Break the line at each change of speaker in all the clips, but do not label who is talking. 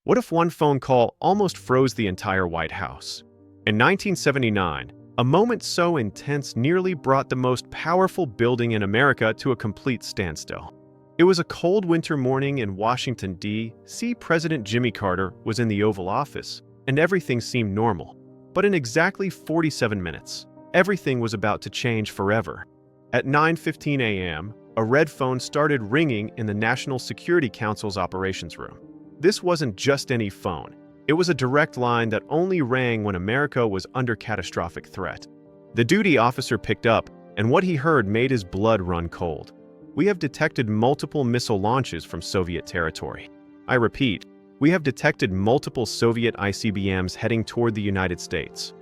What if one phone call almost froze the entire White House? In 1979, a moment so intense nearly brought the most powerful building in America to a complete standstill. It was a cold winter morning in Washington, D.C. President Jimmy Carter was in the Oval Office, and everything seemed normal. But in exactly 47 minutes, everything was about to change forever. At 9:15 a.m., a red phone started ringing in the National Security Council's operations room. This wasn't just any phone. It was a direct line that only rang when America was under catastrophic threat. The duty officer picked up, and what he heard made his blood run cold. "We have detected multiple missile launches from Soviet territory. I repeat, we have detected multiple Soviet ICBMs heading toward the United States."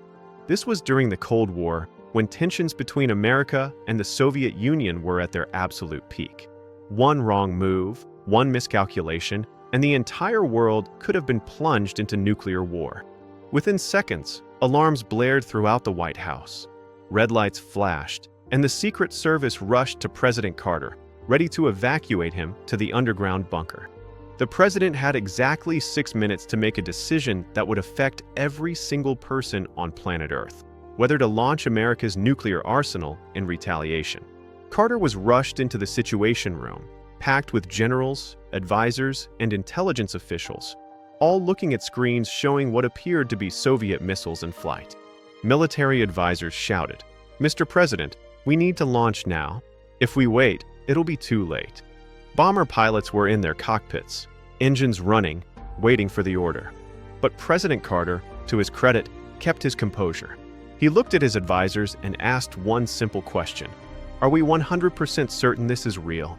This was during the Cold War, when tensions between America and the Soviet Union were at their absolute peak. One wrong move, one miscalculation, and the entire world could have been plunged into nuclear war. Within seconds, alarms blared throughout the White House. Red lights flashed, and the Secret Service rushed to President Carter, ready to evacuate him to the underground bunker. The president had exactly 6 minutes to make a decision that would affect every single person on planet Earth, whether to launch America's nuclear arsenal in retaliation. Carter was rushed into the Situation Room, packed with generals, advisors, and intelligence officials, all looking at screens showing what appeared to be Soviet missiles in flight. Military advisors shouted, "Mr. President, we need to launch now. If we wait, it'll be too late." Bomber pilots were in their cockpits, engines running, waiting for the order. But President Carter, to his credit, kept his composure. He looked at his advisors and asked one simple question: "Are we 100% certain this is real?"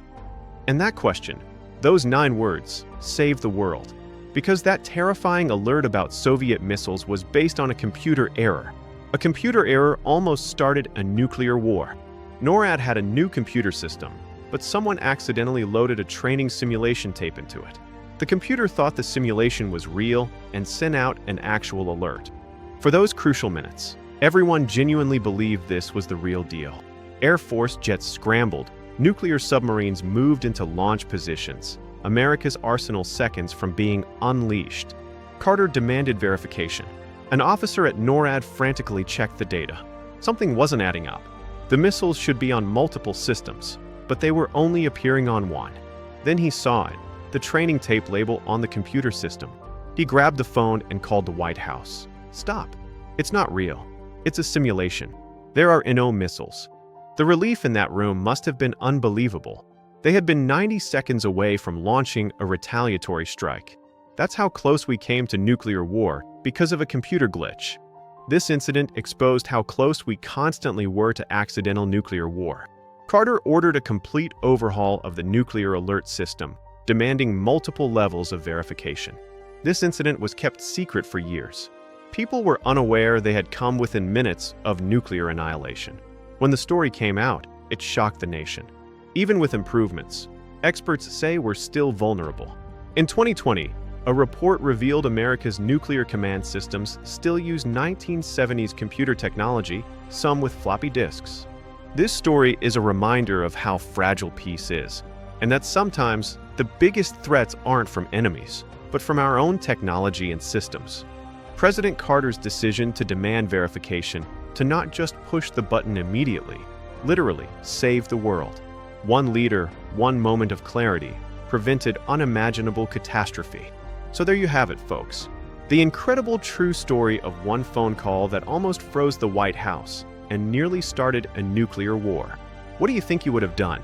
And that question, those 9 words, saved the world. Because that terrifying alert about Soviet missiles was based on a computer error. A computer error almost started a nuclear war. NORAD had a new computer system, but someone accidentally loaded a training simulation tape into it. The computer thought the simulation was real and sent out an actual alert. For those crucial minutes, everyone genuinely believed this was the real deal. Air Force jets scrambled, nuclear submarines moved into launch positions, America's arsenal seconds from being unleashed. Carter demanded verification. An officer at NORAD frantically checked the data. Something wasn't adding up. The missiles should be on multiple systems, but they were only appearing on one. Then he saw it, the training tape label on the computer system. He grabbed the phone and called the White House. "Stop. It's not real. It's a simulation. There are no missiles." The relief in that room must have been unbelievable. They had been 90 seconds away from launching a retaliatory strike. That's how close we came to nuclear war because of a computer glitch. This incident exposed how close we constantly were to accidental nuclear war. Carter ordered a complete overhaul of the nuclear alert system, demanding multiple levels of verification. This incident was kept secret for years. People were unaware they had come within minutes of nuclear annihilation. When the story came out, it shocked the nation. Even with improvements, experts say we're still vulnerable. In 2020, a report revealed America's nuclear command systems still use 1970s computer technology, some with floppy disks. This story is a reminder of how fragile peace is, and that sometimes the biggest threats aren't from enemies, but from our own technology and systems. President Carter's decision to demand verification, to not just push the button immediately, literally saved the world. One leader, one moment of clarity, prevented unimaginable catastrophe. So there you have it, folks. The incredible true story of one phone call that almost froze the White House and nearly started a nuclear war. What do you think you would have done?